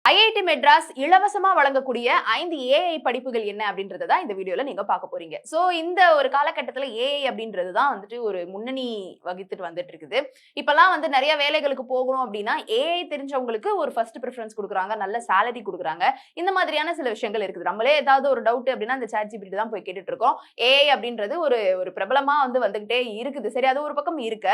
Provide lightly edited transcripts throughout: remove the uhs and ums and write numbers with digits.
IIT Madras இலவசமா வழங்கக்கூடிய 5 AI படிப்புகள் என்ன அப்படின்றத தான் இந்த வீடியோல நீங்க பார்க்க போறீங்க. சோ இந்த ஒரு காலகட்டத்துல ஏஐ அப்படின்றது தான் வந்துட்டு ஒரு முன்னணி வகித்துட்டு வந்துட்டு இருக்குது. இப்பலாம் வந்து நிறைய வேலைகளுக்கு போகணும் அப்படின்னா ஏஐ தெரிஞ்சவங்களுக்கு ஒரு ஃபர்ஸ்ட் பிரெஃபரன்ஸ் கொடுக்குறாங்க, நல்ல சேலரி கொடுக்குறாங்க. இந்த மாதிரியான சில விஷயங்கள் இருக்குது. நம்மளே ஏதாவது ஒரு டவுட் அப்படின்னா அந்த ChatGPT தான் போய் கேட்டுட்டு இருக்கோம். ஏஐ அப்படின்றது ஒரு ஒரு பிரபலமா வந்துகிட்டே இருக்குது. சரி, அது ஒரு பக்கம் இருக்க,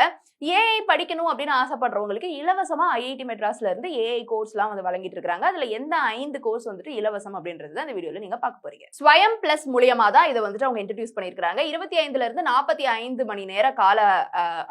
ஏஐ படிக்கணும் அப்படின்னு ஆசைப்படுறவங்களுக்கு இலவசமா ஐஐடி மெட்ராஸ்ல இருந்து ஏஐ கோர்ஸ்லாம் வந்து வழங்கிட்டு இருக்காங்க. அதுல எந்த 5 கோர்ஸ் வந்துட்டு இலவசம் அப்படின்றது தான் இந்த வீடியோல நீங்க பார்க்க போறீங்க. ஸ்வயம் பிளஸ் மூலியமா தான் இதை வந்துட்டு அவங்க இன்ட்ரோடியூஸ் பண்ணிருக்காங்க. 25ல இருந்து 45 மணி நேர கால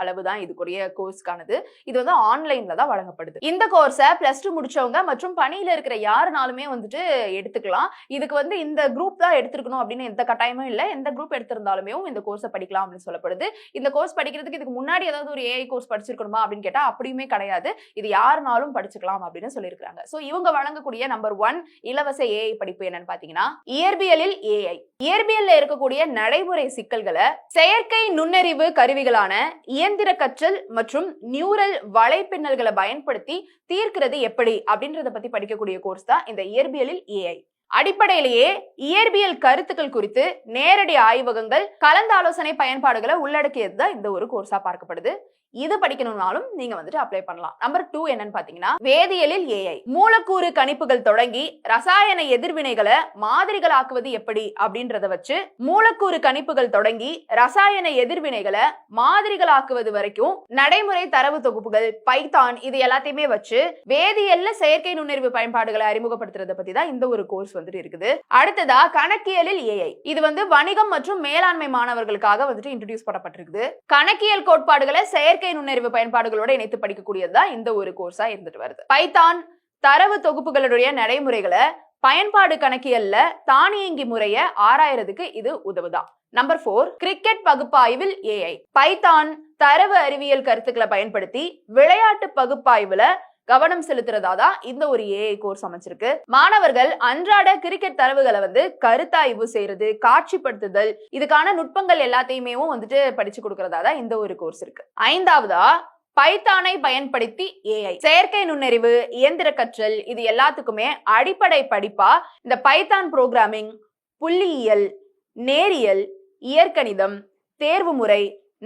அளவு தான் இதுக்குரிய கோர்ஸ்க்கானது. இது வந்து ஆன்லைன்ல தான் வழங்கப்படுது. இந்த கோர்ஸை +2 முடிச்சவங்க மற்றும் பணியில இருக்கிற யாருனாலுமே வந்துட்டு எடுத்துக்கலாம். இதுக்கு வந்து இந்த குரூப் தான் எடுத்துக்கணும் அப்படின்னு எந்த கட்டாயமும் இல்ல. எந்த குரூப் எடுத்திருந்தாலுமே இந்த கோர்ஸை படிக்கலாம் அப்படின்னு சொல்லப்படுது. இந்த கோர்ஸ் படிக்கிறதுக்கு இதுக்கு முன்னாடி ஏதாவது ஒரு ஏஐ கோர்ஸ் படிச்சிருக்கணுமா அப்படின்னு கேட்டா அப்படியுமே கிடையாது. இது யாருனாலும் படிச்சுக்கலாம் அப்படின்னு சொல்லியிருக்காங்க. சோ இவங்க வழங்கக்கூடிய நம்பர் 1 இலவச ஏஐ படிப்பு என்னன்னு பாத்தீங்கன்னா, இயற்பியலில் ஏஐ. இயற்பியல்ல இருக்கக்கூடிய நடைமுறை சிக்கல்களை செயற்கை நுண்ணறிவு கருவிகளான இயந்திர கற்றல் மற்றும் நியூரல் வலைப்பின்னல்களை பயன்படுத்தி தீர்க்கிறது எப்படி அப்படின்றத பத்தி படிக்கக்கூடிய கோர்ஸ் தான் இந்த இயற்பியலில் ஏஐ. அடிப்படையிலேயே இயற்பியல் கருத்துக்கள் குறித்து நேரடி ஆய்வகங்கள், கலந்தாலோசனை பயன்பாடுகளை உள்ளடக்கியது தான் இந்த ஒரு கோர்ஸா பார்க்கப்படுது. இது படிக்கணும்னாலும் நீங்க வந்துட்டு அப்ளை பண்ணலாம். நம்பர் 2 என்னன்னு பாத்தீங்கன்னா, வேதியியலில் ஏஐ. மூலக்கூறு கணிப்புகள் தொடங்கி ரசாயன எதிர்வினைகளை மாதிரிகள் ஆக்குவது எப்படி அப்படின்றத வச்சு, மூலக்கூறு கணிப்புகள் தொடங்கி ரசாயன எதிர்வினைகளை மாதிரிகள் ஆக்குவது வரைக்கும் நடைமுறை தரவு தொகுப்புகள், பைத்தான் இது எல்லாத்தையுமே வச்சு வேதியியல்ல செயற்கை நுண்ணறிவு பயன்பாடுகளை அறிமுகப்படுத்துறத பத்தி தான் இந்த ஒரு கோர்ஸ் வந்துட்டு இருக்குது. அடுத்ததா கணக்கியலில் ஏஐ. இது வந்து வணிகம் மற்றும் மேலாண்மை மாணவர்களுக்காக வந்துட்டு இன்ட்ரோடியூஸ் பண்ணப்பட்டிருக்குது. கணக்கியல் கோட்பாடுகளை செயற்கை நுண்ணறிவு பயன்பாடுகளோட இணைத்து படிக்கக்கூடியதுதான் இந்த ஒரு கோர்ஸா இருந்துட்டு வருது. பைத்தான் தரவு தொகுப்புகளுடைய நடைமுறைகளை பயன்பாடு கணக்கியல்ல தானியங்கி முறைய ஆராயறதுக்கு இது உதவுதான். நம்பர் 4 கிரிக்கெட் பகுப்பாய்வில் ஏஐ. பைத்தான் தரவு அறிவியல் கருத்துக்களை பயன்படுத்தி விளையாட்டு பகுப்பாய்வுல கவனம் செலுத்துறதா தான் இந்த ஒரு ஏஐ கோர்ஸ் அமைச்சிருக்கு. மாணவர்கள் அன்றாட கிரிக்கெட் தரவுகளை வந்து கருத்தாய்வு செய்யறது, காட்சிப்படுத்துதல், இதுக்கான நுட்பங்கள் எல்லாத்தையுமே வந்துட்டு படிச்சு கொடுக்கறதா தான் இந்த ஒரு கோர்ஸ் இருக்கு. 5வதா பைத்தானை பயன்படுத்தி ஏஐ. செயற்கை நுண்ணறிவு, இயந்திர கற்றல் இது எல்லாத்துக்குமே அடிப்படை படிப்பா இந்த பைத்தான் புரோகிராமிங், புள்ளியியல், நேரியல், இயற்கணிதம், தேர்வு முறை,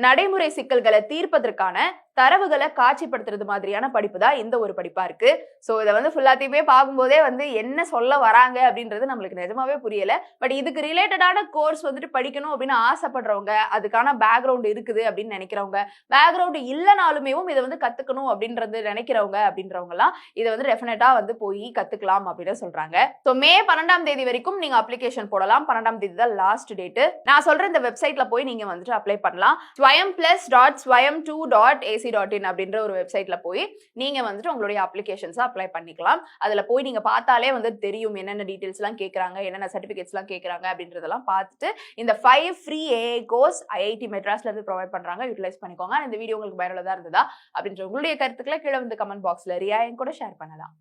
நடைமுறை சிக்கல்களை தீர்ப்பதற்கான தரவுகளை காட்சிப்படுத்துறது மாதிரியான படிப்பு தான் இந்த ஒரு படிப்பா இருக்கு. சோ இதை வந்து ஃபுல்லாத்தையுமே பார்க்கும்போதே வந்து என்ன சொல்ல வராங்க அப்படின்றது நம்மளுக்கு நிஜமாவே புரியல. பட் இதுக்கு ரிலேட்டடான கோர்ஸ் வந்துட்டு படிக்கணும் அப்படின்னு ஆசைப்படுறவங்க, அதுக்கான பேக்ரவுண்ட் இருக்குது அப்படின்னு நினைக்கிறவங்க, பேக்ரவுண்ட் இல்லைனாலுமே இதை வந்து கத்துக்கணும் அப்படின்றது நினைக்கிறவங்க அப்படின்றவங்க எல்லாம் இதை வந்து டெஃபினட்டா வந்து போய் கத்துக்கலாம் அப்படின்னு சொல்றாங்க. ஸோ மே 12ஆம் தேதி வரைக்கும் நீங்க அப்ளிகேஷன் போடலாம். 12ஆம் தேதி தான் லாஸ்ட் டேட். நான் சொல்ற இந்த வெப்சைட்ல போய் நீங்க வந்துட்டு அப்ளை பண்ணலாம். swayamplus.swayam2.ac அப்படின்ற ஒரு வெப்சைட்ல போய் நீங்க வந்துட்டு உங்களுடைய அப்ளிகேஷன்ஸ் அப்ளை பண்ணிக்கலாம். அதுல போய் நீங்க பார்த்தாலே வந்து தெரியும் என்னென்ன டீடைல்ஸ் எல்லாம் கேக்குறாங்க, என்னென்ன சர்டிபிகேட்ஸ் எல்லாம் கேக்குறாங்க அப்படின்றதெல்லாம் பார்த்துட்டு இந்த 5 ஃப்ரீ ஏஐ கோர்ஸ் ஐஐடி மெட்ராஸ்ல இருந்து ப்ரொவைட் பண்றாங்க. யூட்டிலைஸ் பண்ணிக்கோங்க. இந்த வீடியோ உங்களுக்கு பயனுள்ளதா இருந்ததா அப்படின்ற உங்களுடைய கருத்துக்களை கீழே வந்து கமெண்ட் பாக்ஸ்ல ரியா என் கூட ஷேர் பண்ணலாம்.